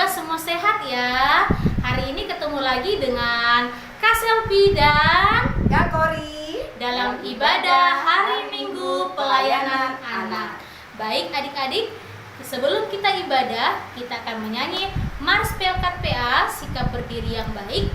Semoga semua sehat ya. Hari ini ketemu lagi dengan Kak Selvi dan Kak Kori dalam ibadah hari Minggu pelayanan anak. Baik adik-adik, sebelum kita ibadah, kita akan menyanyi Mars Pelkat PA, sikap berdiri yang baik.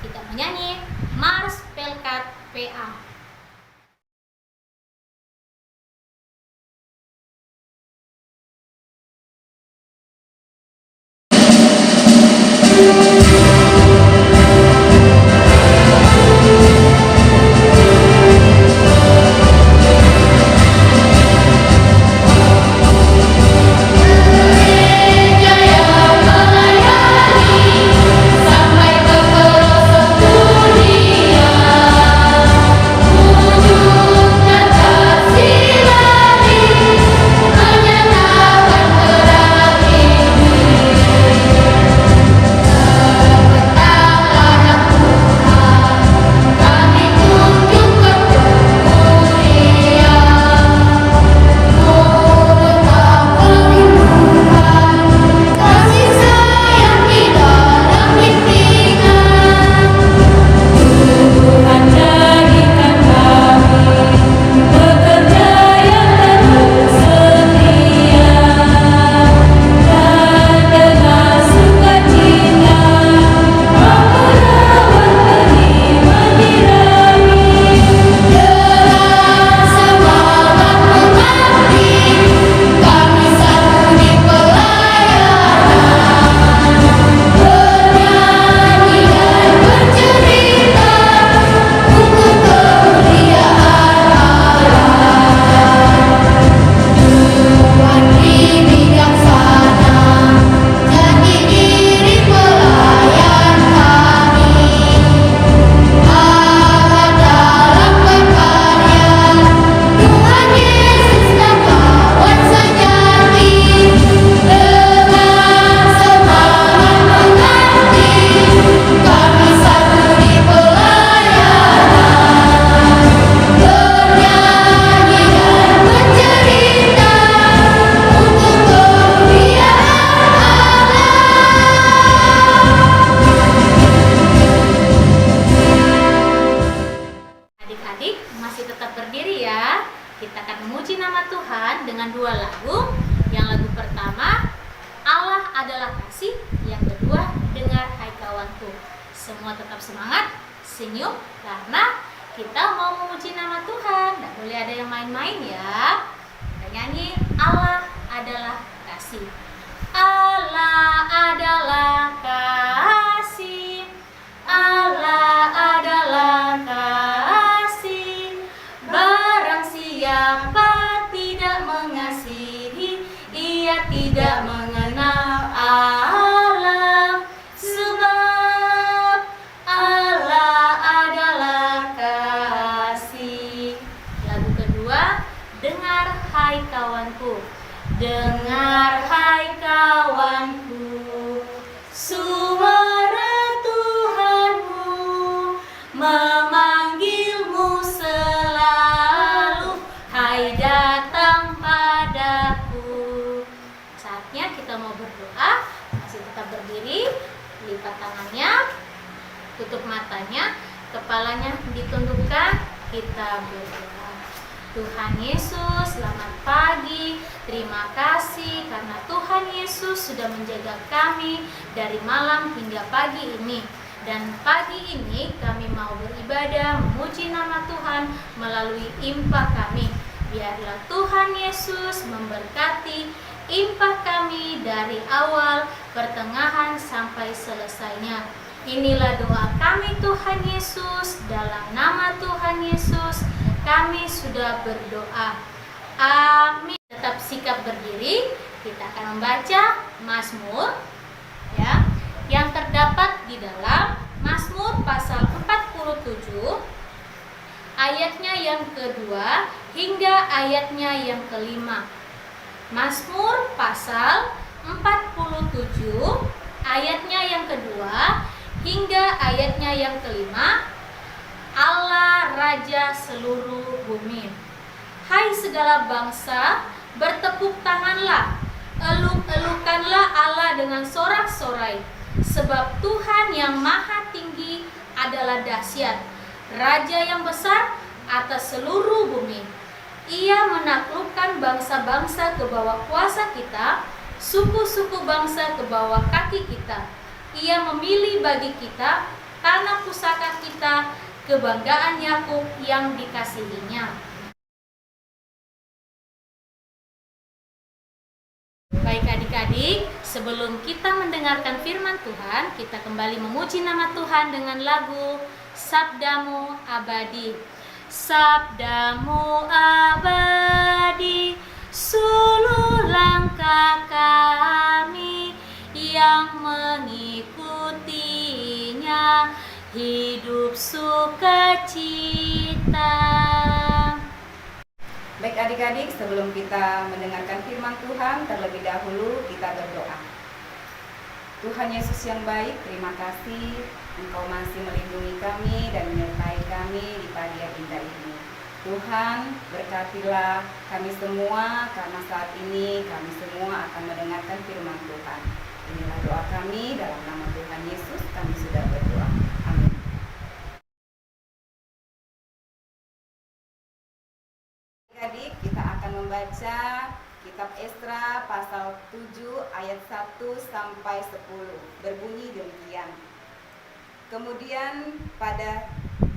Kita menyanyi Mars Pelkat PA. Kita akan memuji nama Tuhan dengan dua lagu. Yang lagu pertama, Allah adalah kasih. Yang kedua, dengar hai kawanku. Semua tetap semangat, senyum, karena kita mau memuji nama Tuhan. Tidak boleh ada yang main-main ya. Kita nyanyi, Allah adalah kasih. Allah adalah kasih. Allah adalah kasih. Barang siapa tidak mengasihi, ia tidak mengenal Allah. Sebab Allah adalah kasih. Lagu kedua, dengar hai kawanku. Dengar hai kawanku, suara Tuhanmu memanggilmu selalu, hai datang padaku. Saatnya kita mau berdoa. Masih tetap berdiri, lipat tangannya, tutup matanya, kepalanya ditundukkan. Kita berdoa. Tuhan Yesus, selamat pagi. Terima kasih karena Tuhan Yesus sudah menjaga kami dari malam hingga pagi ini. Dan pagi ini kami mau beribadah, memuji nama Tuhan melalui impah kami. Biarlah Tuhan Yesus memberkati impah kami dari awal, pertengahan sampai selesainya. Inilah doa kami Tuhan Yesus, dalam nama Tuhan Yesus kami sudah berdoa. Amin. Tetap sikap berdiri. Kita akan membaca Mazmur ya, yang terdapat di dalam Mazmur pasal 47 ayatnya yang kedua hingga ayatnya yang kelima. Mazmur pasal 47 ayatnya yang kedua hingga ayatnya yang kelima. Allah Raja seluruh bumi. Hai segala bangsa, bertepuk tanganlah. Eluk-elukanlah Allah dengan sorak-sorai, sebab Tuhan yang maha tinggi adalah dahsyat, Raja yang besar atas seluruh bumi. Ia menaklukkan bangsa-bangsa ke bawah kuasa kita, suku-suku bangsa ke bawah kaki kita. Ia memilih bagi kita tanah pusaka kita, kebanggaan Yakub yang dikasihinya. Baik adik-adik, sebelum kita mendengarkan firman Tuhan, kita kembali memuji nama Tuhan dengan lagu Sabdamu Abadi. Sabdamu abadi, suluh langkah kami yang mengikutinya, hidup sukacita. Baik adik-adik, sebelum kita mendengarkan firman Tuhan, terlebih dahulu kita berdoa. Tuhan Yesus yang baik, terima kasih Engkau masih melindungi kami dan menyertai kami di pagi yang indah ini. Tuhan, berkatilah kami semua, karena saat ini kami semua akan mendengarkan firman Tuhan. Inilah doa kami, dalam nama Tuhan Yesus kami sudah berdoa. Amin. Adik, kita akan membaca kitab Esra pasal 7 ayat 1 sampai 10. Berbunyi demikian. Kemudian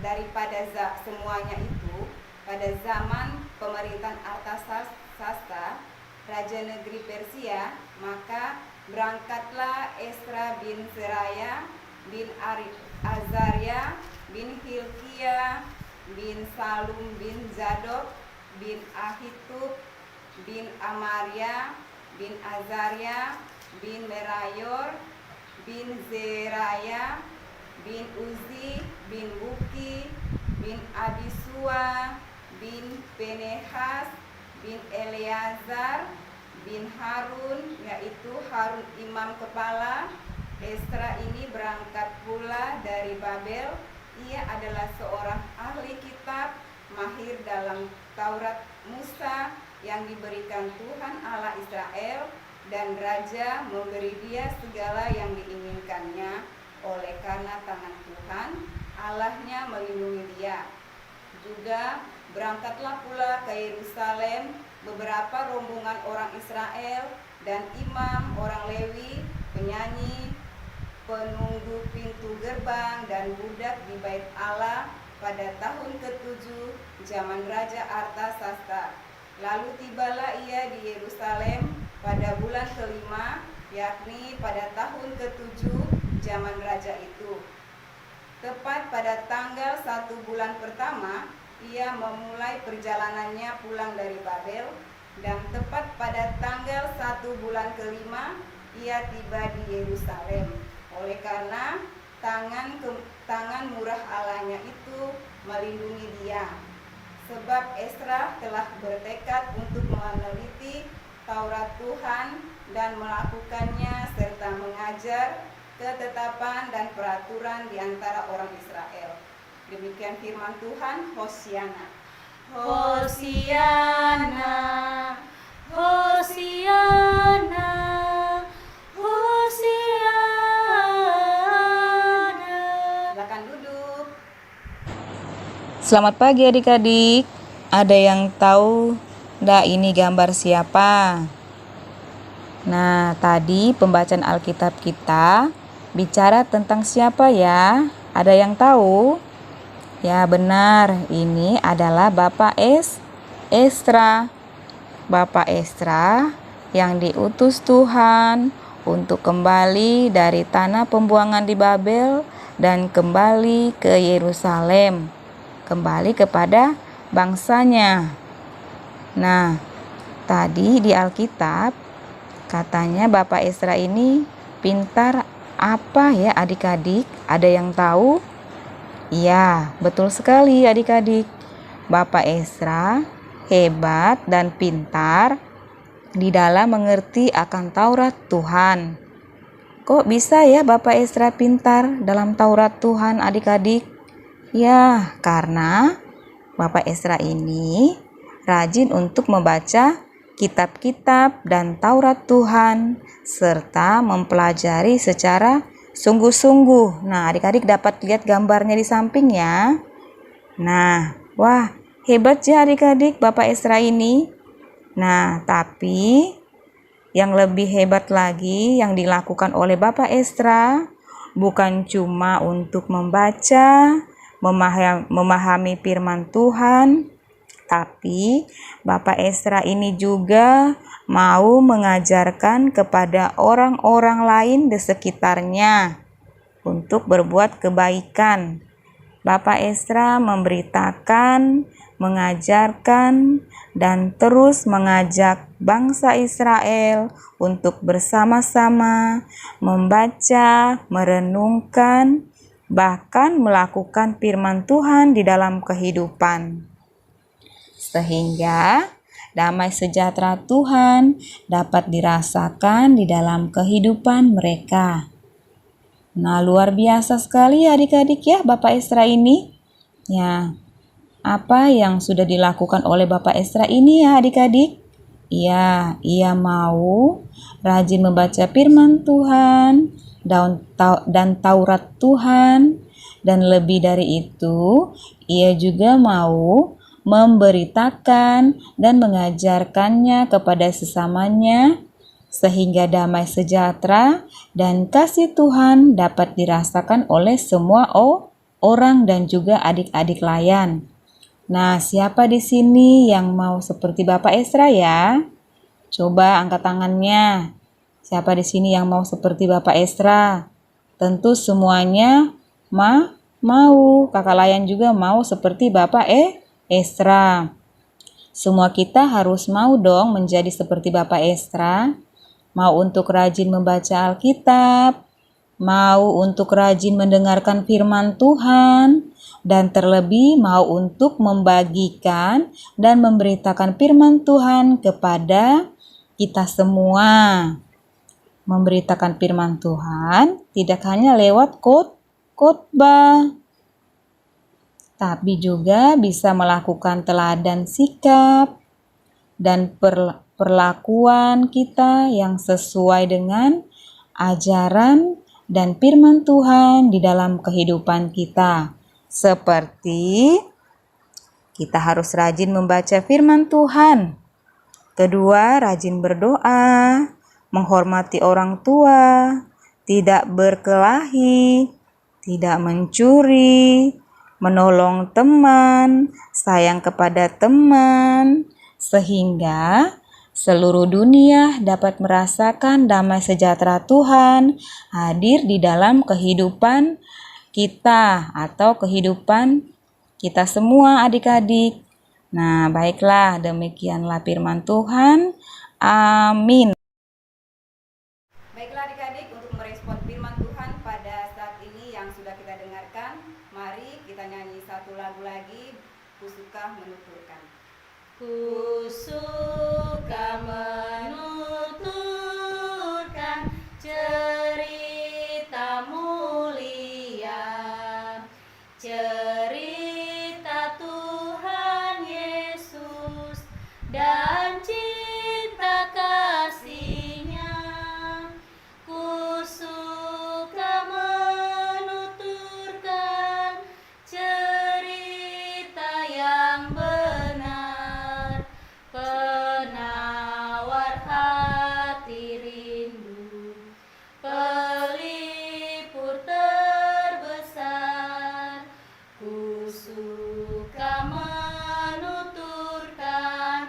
daripada semuanya itu, pada zaman pemerintahan Artasasta, raja negeri Persia, maka berangkatlah Esra bin Seraya bin Azaria bin Hilkiah bin Salum bin Zadok bin Ahitub bin Amaria bin Azaria bin Merayor bin Zeraya bin Uzi bin Buki bin Abisua bin Penehas bin Eleazar bin Harun, yaitu Harun imam kepala. Esra ini berangkat pula dari Babel. Ia adalah seorang ahli kitab, mahir dalam Taurat Musa yang diberikan Tuhan Allah Israel, dan raja memberi dia segala yang diinginkannya, oleh karena tangan Tuhan Allahnya melindungi dia. Juga berangkatlah pula ke Yerusalem beberapa rombongan orang Israel dan imam, orang Lewi, penyanyi, penunggu pintu gerbang, dan budak di bait Allah pada tahun ke-7 zaman Raja Artasasta. Lalu tibalah ia di Yerusalem pada bulan ke-5, yakni pada tahun ke-7 zaman raja itu. Tepat pada tanggal 1 bulan pertama, ia memulai perjalanannya pulang dari Babel, dan tepat pada tanggal 1 bulan ke-5, ia tiba di Yerusalem. Oleh karena tangan murah Allahnya itu melindungi dia. Sebab Esra telah bertekad untuk meneliti Taurat Tuhan dan melakukannya, serta mengajar ketetapan dan peraturan di antara orang Israel. Demikian firman Tuhan. Hosiana. Hosiana, Hosiana, Hosiana. Silakan duduk. Selamat pagi adik-adik. Ada yang tahu ndak ini gambar siapa? Nah, tadi pembacaan Alkitab kita bicara tentang siapa ya? Ada yang tahu? Ya benar, ini adalah Bapak Esra. Bapak Esra yang diutus Tuhan untuk kembali dari tanah pembuangan di Babel dan kembali ke Yerusalem, kembali kepada bangsanya. Nah, tadi di Alkitab katanya Bapak Esra ini pintar apa ya adik-adik? Ada yang tahu? Iya, betul sekali adik-adik. Bapak Esra hebat dan pintar di dalam mengerti akan Taurat Tuhan. Kok bisa ya Bapak Esra pintar dalam Taurat Tuhan adik-adik? Ya, karena Bapak Esra ini rajin untuk membaca kitab-kitab dan Taurat Tuhan, serta mempelajari secara sungguh-sungguh. Nah, adik-adik dapat lihat gambarnya di samping ya. Nah, wah, hebat ya adik-adik Bapak Esra ini. Nah, tapi yang lebih hebat lagi yang dilakukan oleh Bapak Esra bukan cuma untuk membaca, memahami firman Tuhan, tapi Bapak Esra ini juga mau mengajarkan kepada orang-orang lain di sekitarnya untuk berbuat kebaikan. Bapak Esra memberitakan, mengajarkan, dan terus mengajak bangsa Israel untuk bersama-sama membaca, merenungkan, bahkan melakukan firman Tuhan di dalam kehidupan. Sehingga damai sejahtera Tuhan dapat dirasakan di dalam kehidupan mereka. Nah, luar biasa sekali adik-adik ya Bapak Esra ini. Ya, apa yang sudah dilakukan oleh Bapak Esra ini ya adik-adik? Ya, ia mau rajin membaca firman Tuhan dan Taurat Tuhan. Dan lebih dari itu, ia juga mau memberitakan dan mengajarkannya kepada sesamanya, sehingga damai sejahtera dan kasih Tuhan dapat dirasakan oleh semua orang dan juga adik-adik layan. Nah, siapa di sini yang mau seperti Bapak Esra ya? Coba angkat tangannya. Siapa di sini yang mau seperti Bapak Esra? Tentu semuanya mau. Kakak layan juga mau seperti Bapak Esra. Semua kita harus mau dong menjadi seperti Bapak Esra. Mau untuk rajin membaca Alkitab, mau untuk rajin mendengarkan firman Tuhan, dan terlebih mau untuk membagikan dan memberitakan firman Tuhan kepada kita semua. Memberitakan firman Tuhan tidak hanya lewat khotbah, tapi juga bisa melakukan teladan sikap dan perlakuan kita yang sesuai dengan ajaran dan firman Tuhan di dalam kehidupan kita. Seperti kita harus rajin membaca firman Tuhan. Kedua, rajin berdoa, menghormati orang tua, tidak berkelahi, tidak mencuri, menolong teman, sayang kepada teman, sehingga seluruh dunia dapat merasakan damai sejahtera Tuhan hadir di dalam kehidupan kita atau kehidupan kita semua adik-adik. Nah, baiklah, demikianlah firman Tuhan. Amin. Baiklah adik-adik, untuk merespon firman Tuhan pada saat ini yang sudah kita dengarkan, mari kita nyanyi satu lagu lagi, Ku Suka Menuturkan. Ku suka menuturkan cerita mulia, cerita Tuhan Yesus dan cinta kasih-Nya. Ku suka menuturkan cerita yang benar, penawar hati rindu, pelipur terbesar. Ku suka menuturkan,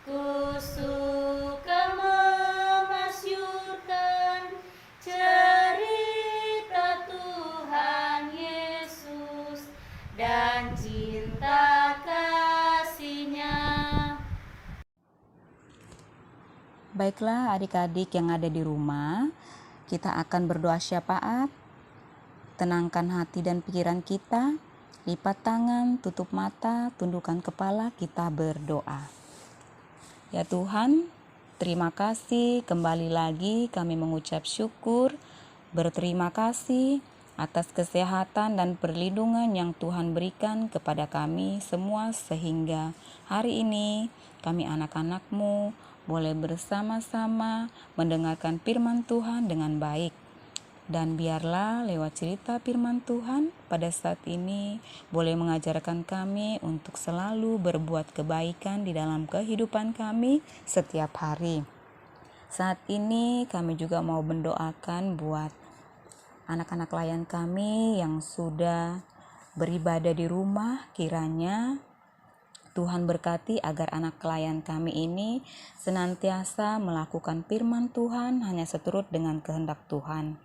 ku suka memasyurkan cerita Tuhan Yesus dan cinta kasih-Nya. Baiklah adik-adik yang ada di rumah, kita akan berdoa syafaat. Tenangkan hati dan pikiran kita, lipat tangan, tutup mata, tundukkan kepala, kita berdoa. Ya Tuhan, terima kasih kembali lagi kami mengucap syukur, berterima kasih atas kesehatan dan perlindungan yang Tuhan berikan kepada kami semua sehingga hari ini kami anak-anak-Mu boleh bersama-sama mendengarkan firman Tuhan dengan baik. Dan biarlah lewat cerita firman Tuhan pada saat ini boleh mengajarkan kami untuk selalu berbuat kebaikan di dalam kehidupan kami setiap hari. Saat ini kami juga mau mendoakan buat anak-anak klien kami yang sudah beribadah di rumah. Kiranya Tuhan berkati agar anak klien kami ini senantiasa melakukan firman Tuhan hanya seturut dengan kehendak Tuhan.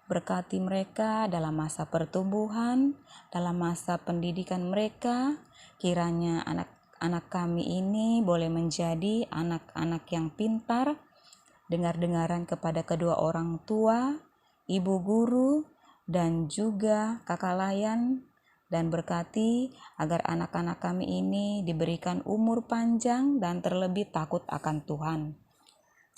Berkati mereka dalam masa pertumbuhan, dalam masa pendidikan mereka. Kiranya anak-anak kami ini boleh menjadi anak-anak yang pintar, dengar-dengaran kepada kedua orang tua, ibu guru, dan juga kakak layan. Dan berkati agar anak-anak kami ini diberikan umur panjang dan terlebih takut akan Tuhan.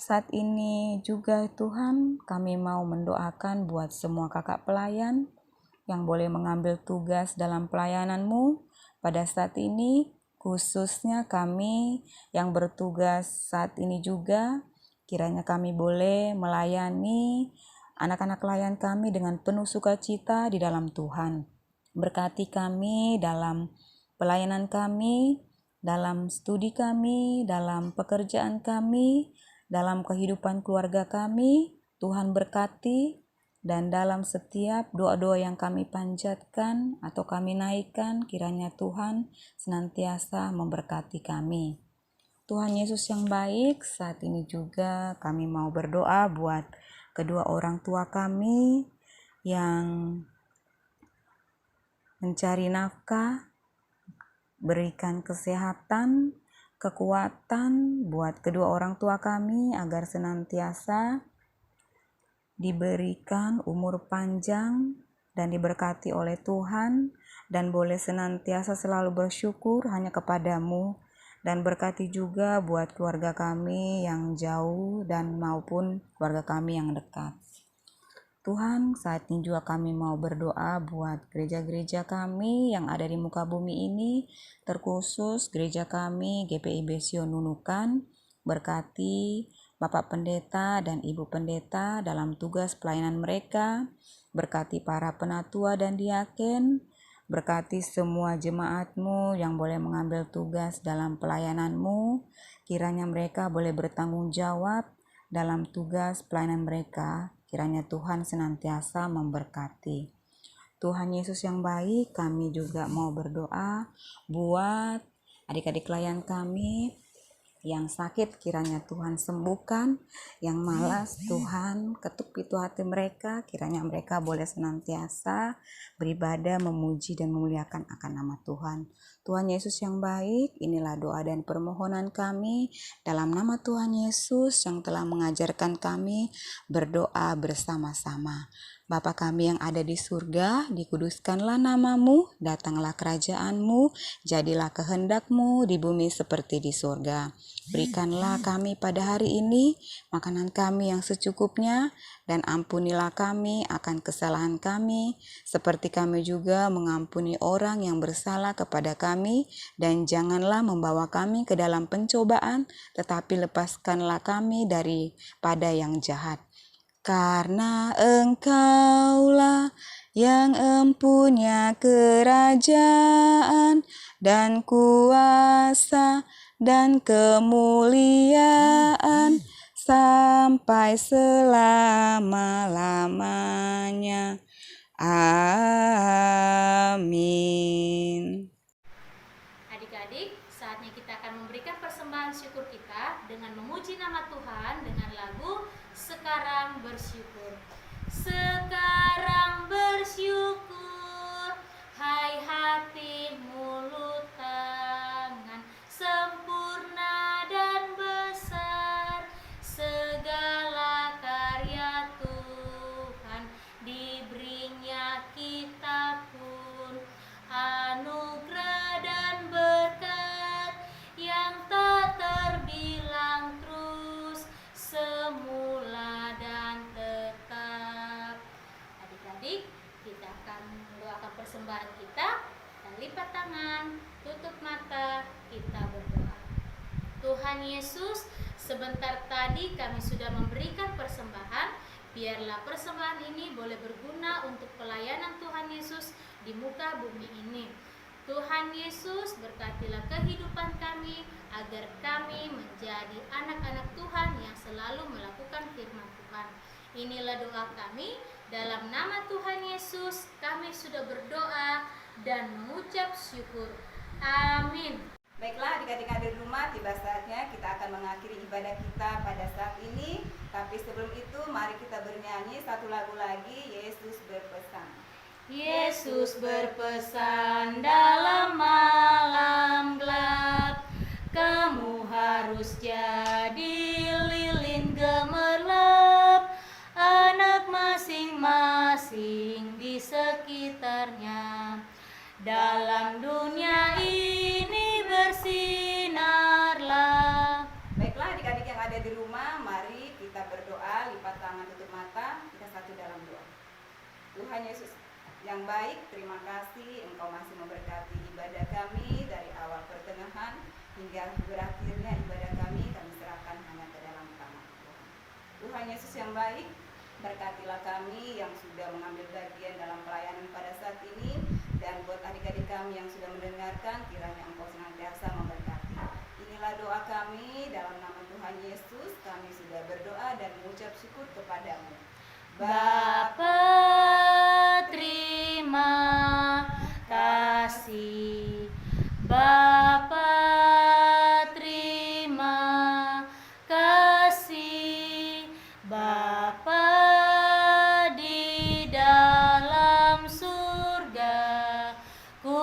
Saat ini juga Tuhan, kami mau mendoakan buat semua kakak pelayan yang boleh mengambil tugas dalam pelayanan-Mu pada saat ini, khususnya kami yang bertugas saat ini juga. Kiranya kami boleh melayani anak-anak klien kami dengan penuh sukacita di dalam Tuhan. Berkati kami dalam pelayanan kami, dalam studi kami, dalam pekerjaan kami, dalam kehidupan keluarga kami. Tuhan berkati, dan dalam setiap doa-doa yang kami panjatkan atau kami naikkan, kiranya Tuhan senantiasa memberkati kami. Tuhan Yesus yang baik, saat ini juga kami mau berdoa buat kedua orang tua kami yang mencari nafkah. Berikan kesehatan, kekuatan buat kedua orang tua kami agar senantiasa diberikan umur panjang dan diberkati oleh Tuhan, dan boleh senantiasa selalu bersyukur hanya kepadamu. Dan berkati juga buat keluarga kami yang jauh dan maupun keluarga kami yang dekat. Tuhan, saat ini juga kami mau berdoa buat gereja-gereja kami yang ada di muka bumi ini, terkhusus gereja kami GPI Besio Nunukan. Berkati Bapak Pendeta dan Ibu Pendeta dalam tugas pelayanan mereka. Berkati para penatua dan diaken. Berkati semua jemaat-Mu yang boleh mengambil tugas dalam pelayanan-Mu. Kiranya mereka boleh bertanggung jawab dalam tugas pelayanan mereka. Kiranya Tuhan senantiasa memberkati. Tuhan Yesus yang baik, kami juga mau berdoa buat adik-adik klien kami yang sakit, kiranya Tuhan sembuhkan. Yang malas, Tuhan ketuk pintu hati mereka. Kiranya mereka boleh senantiasa beribadah, memuji dan memuliakan akan nama Tuhan. Tuhan Yesus yang baik, inilah doa dan permohonan kami dalam nama Tuhan Yesus yang telah mengajarkan kami berdoa bersama-sama. Bapa kami yang ada di surga, dikuduskanlah namamu, datanglah kerajaan-Mu, jadilah kehendak-Mu di bumi seperti di surga. Berikanlah kami pada hari ini makanan kami yang secukupnya, dan ampunilah kami akan kesalahan kami, seperti kami juga mengampuni orang yang bersalah kepada kami, dan janganlah membawa kami ke dalam pencobaan, tetapi lepaskanlah kami daripada yang jahat. Karena Engkaulah yang empunya kerajaan dan kuasa dan kemuliaan sampai selama-lamanya. Amin. Adik-adik, saatnya kita akan memberikan persembahan syukur kita dengan memuji nama Tuhan dengan lagu Sekarang Bersyukur. Sekarang bersyukur, hai hati, mulut, tangan, sempurna dan besar segala karya Tuhan, diberinya kita pun anugerah dan berkat yang tak terbilang, terus semula dan tetap. Adik-adik, kita akan mendoakan persembahan kita dan lipat tangan, tutup mata, kita berdoa. Tuhan Yesus, Sebentar tadi kami sudah memberikan persembahan. Biarlah persembahan ini boleh berguna untuk pelayanan Tuhan Yesus di muka bumi ini. Tuhan Yesus, berkatilah kehidupan kami agar kami menjadi anak-anak Tuhan yang selalu melakukan firman Tuhan. Inilah doa kami, dalam nama Tuhan Yesus kami sudah berdoa dan mengucap syukur. Amin. Baiklah adik-adik yang ada di rumah, tiba saatnya kita akan mengakhiri ibadah kita pada saat ini. Tapi sebelum itu mari kita bernyanyi satu lagu lagi, Yesus berpesan. Yesus berpesan dalam malam gelap, kamu harus jadi lilin gemerlap, anak masing-masing di sekitarnya. Dalam dunia ini bersinarlah. Baiklah adik-adik yang ada di rumah, mari kita berdoa, lipat tangan, tutup mata, kita satu dalam doa. Tuhan Yesus yang baik, terima kasih Engkau masih memberkati ibadah kami dari awal pertengahan hingga berakhirnya ibadah kami serahkan hanya ke dalam tangan Tuhan. Tuhan Yesus yang baik, berkatilah kami yang sudah mengambil bagian dalam pelayanan pada saat ini, dan buat adik-adik kami yang sudah mendengarkan, kiranya Engkau senantiasa memberkati. Inilah doa kami, dalam nama Tuhan Yesus kami sudah berdoa dan mengucap syukur kepadamu. Bapa, terima kasih. Bapa, terima kasih. Bapa di dalam surga, ku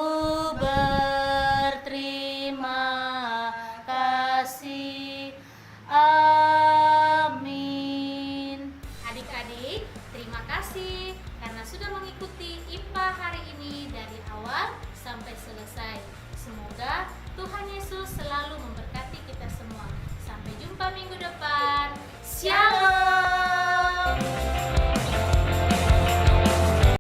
berterima kasih. Amin. Adik-adik, terima kasih karena sudah mengikuti IPA hari ini dari awal sampai selesai. Semoga Tuhan Yesus selalu memberkati